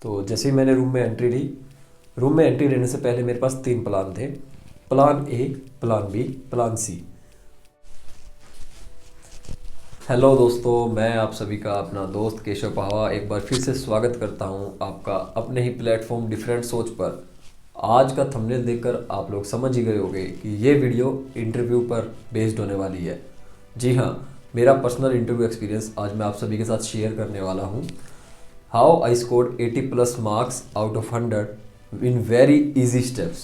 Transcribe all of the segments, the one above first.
तो जैसे ही मैंने रूम में एंट्री लेने से पहले मेरे पास 3 प्लान थे। Plan A, plan B, plan C. Hello दोस्तों, मैं आप सभी का अपना दोस्त केशव पाहवा एक बार फिर से स्वागत करता हूं आपका अपने ही प्लेटफॉर्म डिफरेंट सोच पर। आज का थंबनेल देखकर आप लोग समझ ही गए होंगे कि ये वीडियो इंटरव्यू पर बेस्ड होने वाली है। जी हाँ, मेरा पर्सनल इंटरव्यू एक्सपीरियंस आज मैं आप सभी के साथ शेयर करने वाला हूँ। How I scored 80+ marks out of 100 in very easy steps.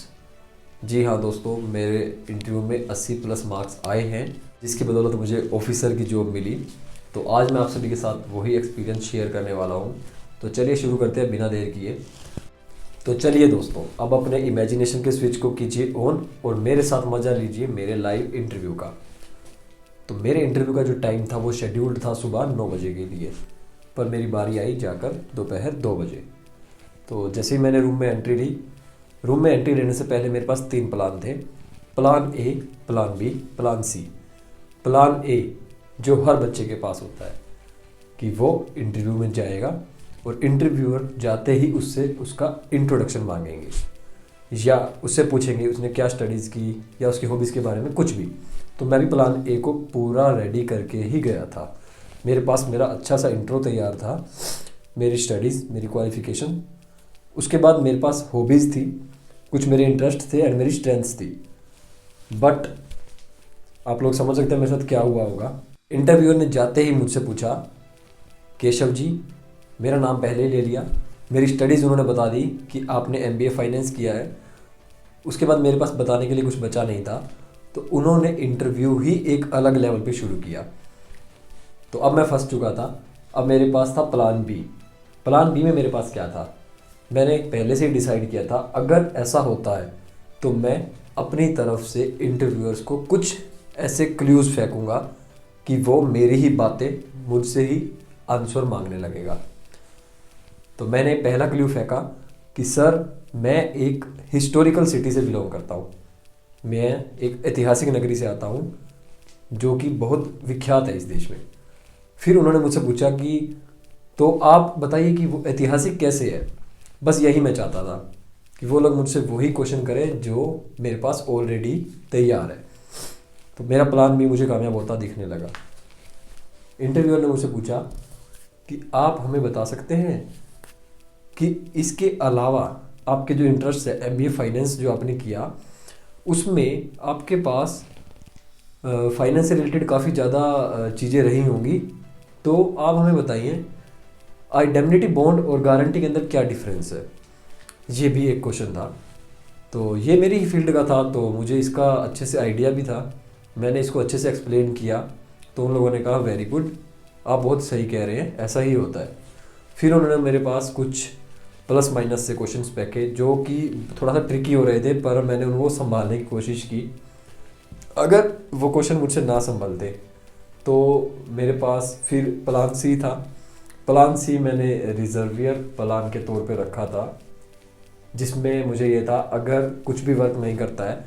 जी हाँ दोस्तों, मेरे इंटरव्यू में 80+ मार्क्स आए हैं, जिसकी बदौलत मुझे ऑफिसर की जॉब मिली। तो आज मैं आप सभी के साथ वही एक्सपीरियंस शेयर करने वाला हूँ। तो चलिए शुरू करते हैं बिना देर किए। तो चलिए दोस्तों, अब अपने इमेजिनेशन के स्विच को कीजिए ऑन और मेरे साथ मज़ा लीजिए मेरे लाइव इंटरव्यू का। तो मेरे इंटरव्यू का जो टाइम था वो शेड्यूल्ड था सुबह 9 बजे के लिए, पर मेरी बारी आई जाकर दोपहर 2 बजे। तो जैसे ही मैंने रूम में एंट्री लेने से पहले मेरे पास 3 प्लान थे। Plan A, plan B, plan C. Plan A जो हर बच्चे के पास होता है कि वो इंटरव्यू में जाएगा और इंटरव्यूअर जाते ही उससे उसका इंट्रोडक्शन मांगेंगे या उससे पूछेंगे उसने क्या स्टडीज़ की या उसकी हॉबीज़ के बारे में कुछ भी। तो मैं भी प्लान ए को पूरा रेडी करके ही गया था। मेरे पास मेरा अच्छा सा इंट्रो तैयार था, मेरी स्टडीज़, मेरी क्वालिफ़िकेशन, उसके बाद मेरे पास हॉबीज़ थी, कुछ मेरे इंटरेस्ट थे एंड मेरी स्ट्रेंथ्स थी। बट आप लोग समझ सकते हैं मेरे साथ क्या हुआ होगा। इंटरव्यूअर ने जाते ही मुझसे पूछा, केशव जी, मेरा नाम पहले ही ले लिया, मेरी स्टडीज़ उन्होंने बता दी कि आपने MBA फाइनेंस किया है। उसके बाद मेरे पास बताने के लिए कुछ बचा नहीं था, तो उन्होंने इंटरव्यू ही एक अलग लेवल पे शुरू किया। तो अब मैं फंस चुका था। अब मेरे पास था प्लान बी। प्लान बी में मेरे पास क्या था, मैंने पहले से ही डिसाइड किया था अगर ऐसा होता है तो मैं अपनी तरफ से इंटरव्यूअर्स को कुछ ऐसे क्लूज़ फेंकूंगा कि वो मेरी ही बातें मुझसे ही आंसर मांगने लगेगा। तो मैंने पहला क्लू फेंका कि सर, मैं एक हिस्टोरिकल सिटी से बिलोंग करता हूँ, मैं एक ऐतिहासिक नगरी से आता हूँ जो कि बहुत विख्यात है इस देश में। फिर उन्होंने मुझसे पूछा कि तो आप बताइए कि वो ऐतिहासिक कैसे है। बस यही मैं चाहता था कि वो लोग मुझसे वही क्वेश्चन करें जो मेरे पास ऑलरेडी तैयार है। तो मेरा प्लान भी मुझे कामयाब होता दिखने लगा। इंटरव्यूअर ने मुझसे पूछा कि आप हमें बता सकते हैं कि इसके अलावा आपके जो इंटरेस्ट है MBA फाइनेंस जो आपने किया, उसमें आपके पास फाइनेंस से रिलेटेड काफ़ी ज़्यादा चीज़ें रही होंगी, तो आप हमें बताइए इंडेमनिटी बॉन्ड और गारंटी के अंदर क्या डिफरेंस है। ये भी एक क्वेश्चन था। तो ये मेरी ही फील्ड का था, तो मुझे इसका अच्छे से आइडिया भी था। मैंने इसको अच्छे से एक्सप्लेन किया तो उन लोगों ने कहा वेरी गुड, आप बहुत सही कह रहे हैं, ऐसा ही होता है। फिर उन्होंने मेरे पास कुछ प्लस माइनस से क्वेश्चंस फेंके जो कि थोड़ा सा ट्रिकी हो रहे थे, पर मैंने उनको संभालने की कोशिश की। अगर वो क्वेश्चन मुझसे ना संभलते तो मेरे पास फिर प्लान सी था। प्लान सी मैंने रिजर्वियर प्लान के तौर पे रखा था, जिसमें मुझे ये था अगर कुछ भी वर्क नहीं करता है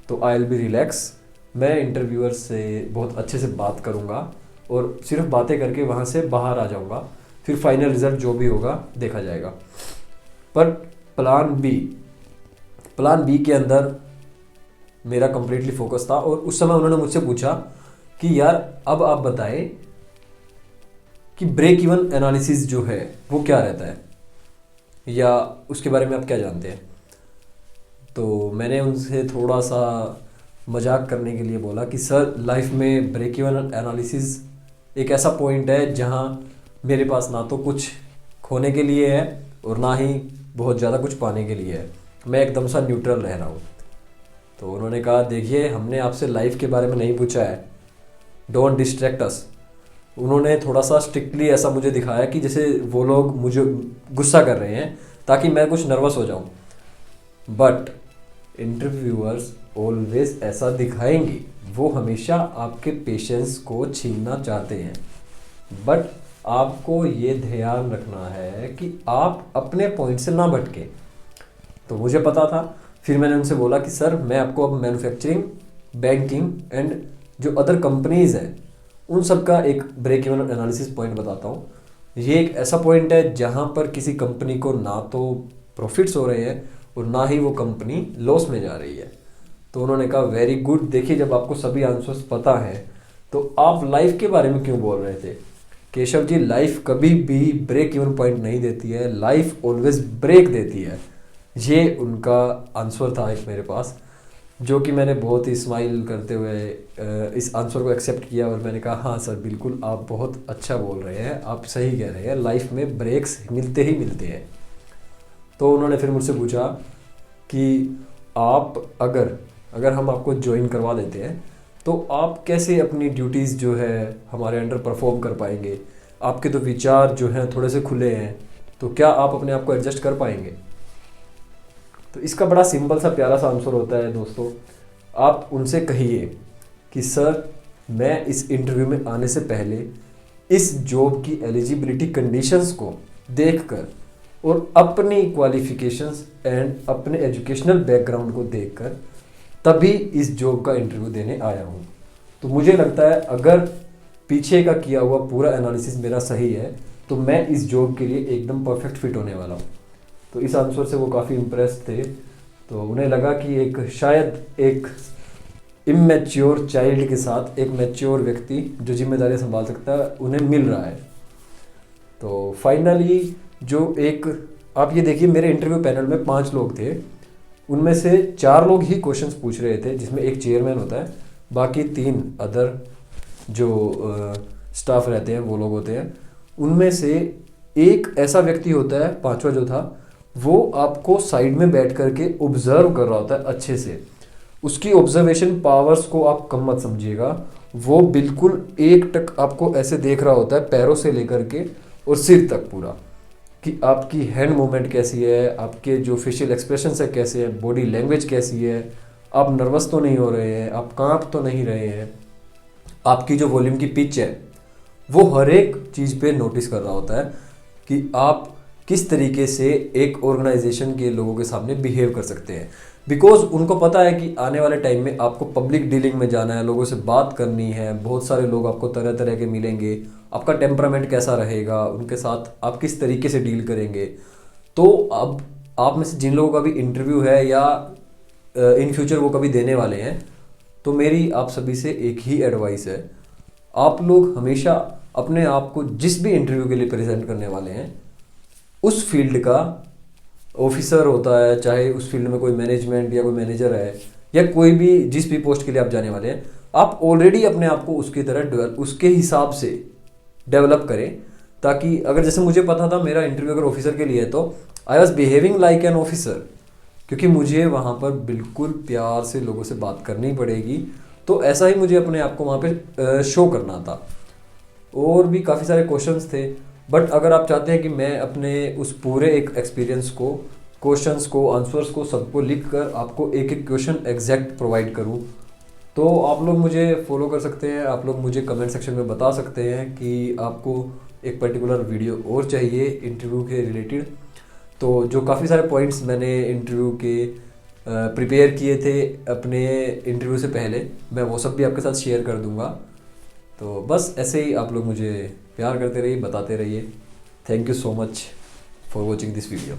तो आई विल बी रिलैक्स, मैं इंटरव्यूअर से बहुत अच्छे से बात करूँगा और सिर्फ बातें करके वहाँ से बाहर आ जाऊँगा, फिर फाइनल रिज़ल्ट जो भी होगा देखा जाएगा। पर प्लान बी के अंदर मेरा कम्प्लीटली फोकस था और उस समय उन्होंने मुझसे पूछा कि यार अब आप बताएं कि ब्रेक इवन एनालिसिस जो है वो क्या रहता है या उसके बारे में आप क्या जानते हैं। तो मैंने उनसे थोड़ा सा मजाक करने के लिए बोला कि सर, लाइफ में ब्रेक इवन एनालिसिस एक ऐसा पॉइंट है जहां मेरे पास ना तो कुछ खोने के लिए है और ना ही बहुत ज़्यादा कुछ पाने के लिए है, मैं एकदम सा न्यूट्रल रह रहा हूँ। तो उन्होंने कहा देखिए, हमने आपसे लाइफ के बारे में नहीं पूछा है, डोंट डिस्ट्रैक्ट अस। उन्होंने थोड़ा सा स्ट्रिक्टली ऐसा मुझे दिखाया कि जैसे वो लोग मुझे गुस्सा कर रहे हैं ताकि मैं कुछ नर्वस हो जाऊं। बट इंटरव्यूअर्स ऑलवेज ऐसा दिखाएंगे, वो हमेशा आपके पेशेंस को छीनना चाहते हैं। बट आपको ये ध्यान रखना है कि आप अपने पॉइंट से ना भटके। तो मुझे पता था। फिर मैंने उनसे बोला कि सर, मैं आपको अब मैन्युफैक्चरिंग, बैंकिंग एंड जो अदर कंपनीज़ हैं उन सब का एक ब्रेक इवन एनालिसिस पॉइंट बताता हूँ। ये एक ऐसा पॉइंट है जहाँ पर किसी कंपनी को ना तो प्रॉफिट्स हो रहे हैं और ना ही वो कंपनी लॉस में जा रही है। तो उन्होंने कहा वेरी गुड, देखिए जब आपको सभी आंसर्स पता है तो आप लाइफ के बारे में क्यों बोल रहे थे। केशव जी, लाइफ कभी भी ब्रेक इवन पॉइंट नहीं देती है, लाइफ ऑलवेज ब्रेक देती है। ये उनका आंसर था एक मेरे पास, जो कि मैंने बहुत ही स्माइल करते हुए इस आंसर को एक्सेप्ट किया और मैंने कहा हाँ सर बिल्कुल, आप बहुत अच्छा बोल रहे हैं, आप सही कह रहे हैं, लाइफ में ब्रेक्स मिलते ही मिलते हैं। तो उन्होंने फिर मुझसे पूछा कि आप अगर अगर हम आपको ज्वाइन करवा देते हैं तो आप कैसे अपनी ड्यूटीज़ जो है हमारे अंडर परफॉर्म कर पाएंगे, आपके तो विचार जो हैं थोड़े से खुले हैं, तो क्या आप अपने आप को एडजस्ट कर पाएंगे। तो इसका बड़ा सिंपल सा प्यारा सा आंसर होता है दोस्तों, आप उनसे कहिए कि सर मैं इस इंटरव्यू में आने से पहले इस जॉब की एलिजिबिलिटी कंडीशंस को देखकर और अपनी क्वालिफिकेशंस एंड अपने एजुकेशनल बैकग्राउंड को देखकर तभी इस जॉब का इंटरव्यू देने आया हूँ। तो मुझे लगता है अगर पीछे का किया हुआ पूरा एनालिसिस मेरा सही है तो मैं इस जॉब के लिए एकदम परफेक्ट फिट होने वाला हूँ। तो इस आंसर से वो काफ़ी इम्प्रेस थे। तो उन्हें लगा कि एक शायद एक इमेच्योर चाइल्ड के साथ एक मैच्योर व्यक्ति जो जिम्मेदारी संभाल सकता है उन्हें मिल रहा है। तो फाइनली जो एक आप ये देखिए, मेरे इंटरव्यू पैनल में 5 लोग थे, उनमें से 4 लोग ही क्वेश्चंस पूछ रहे थे, जिसमें एक चेयरमैन होता है, बाकी 3 अदर जो स्टाफ रहते हैं वो लोग होते हैं। उनमें से एक ऐसा व्यक्ति होता है, 5वां जो था, वो आपको साइड में बैठ करके ऑब्जर्व कर रहा होता है अच्छे से। उसकी ऑब्जर्वेशन पावर्स को आप कम मत समझिएगा, वो बिल्कुल एक टक आपको ऐसे देख रहा होता है, पैरों से लेकर के और सिर तक पूरा, कि आपकी हैंड मूवमेंट कैसी है, आपके जो फेशियल एक्सप्रेशंस है कैसे है, बॉडी लैंग्वेज कैसी है, आप नर्वस तो नहीं हो रहे हैं, आप कांप तो नहीं रहे हैं, आपकी जो वॉल्यूम की पिच है वो हर एक चीज़ पे नोटिस कर रहा होता है कि आप किस तरीके से एक ऑर्गेनाइजेशन के लोगों के सामने बिहेव कर सकते हैं। बिकॉज उनको पता है कि आने वाले टाइम में आपको पब्लिक डीलिंग में जाना है, लोगों से बात करनी है, बहुत सारे लोग आपको तरह तरह के मिलेंगे, आपका टेम्परामेंट कैसा रहेगा, उनके साथ आप किस तरीके से डील करेंगे। तो अब आप में से जिन लोगों का भी इंटरव्यू है या इन फ्यूचर वो कभी देने वाले हैं, तो मेरी आप सभी से एक ही एडवाइस है, आप लोग हमेशा अपने आप को जिस भी इंटरव्यू के लिए प्रेजेंट करने वाले हैं उस फील्ड का ऑफिसर होता है, चाहे उस फील्ड में कोई मैनेजमेंट या कोई मैनेजर है या कोई भी जिस भी पोस्ट के लिए आप जाने वाले हैं, आप ऑलरेडी अपने आप को उसकी तरह उसके हिसाब से डेवलप करें, ताकि अगर जैसे मुझे पता था मेरा इंटरव्यू अगर ऑफिसर के लिए है तो I was behaving like an officer, क्योंकि मुझे वहाँ पर बिल्कुल प्यार से लोगों से बात करनी पड़ेगी। तो ऐसा ही मुझे अपने आप को वहाँ पे शो करना था। और भी काफ़ी सारे क्वेश्चंस थे, बट अगर आप चाहते हैं कि मैं अपने उस पूरे एक एक्सपीरियंस को, क्वेश्चंस को, आंसर्स को सबको लिख कर आपको एक एक क्वेश्चन एग्जैक्ट प्रोवाइड करूं, तो आप लोग मुझे फॉलो कर सकते हैं। आप लोग मुझे कमेंट सेक्शन में बता सकते हैं कि आपको एक पर्टिकुलर वीडियो और चाहिए इंटरव्यू के रिलेटेड। तो जो काफ़ी सारे पॉइंट्स मैंने इंटरव्यू के प्रिपेयर किए थे अपने इंटरव्यू से पहले, मैं वो सब भी आपके साथ शेयर कर दूंगा। तो बस ऐसे ही आप लोग मुझे प्यार करते रहिए, बताते रहिए। Thank you so much for watching this video.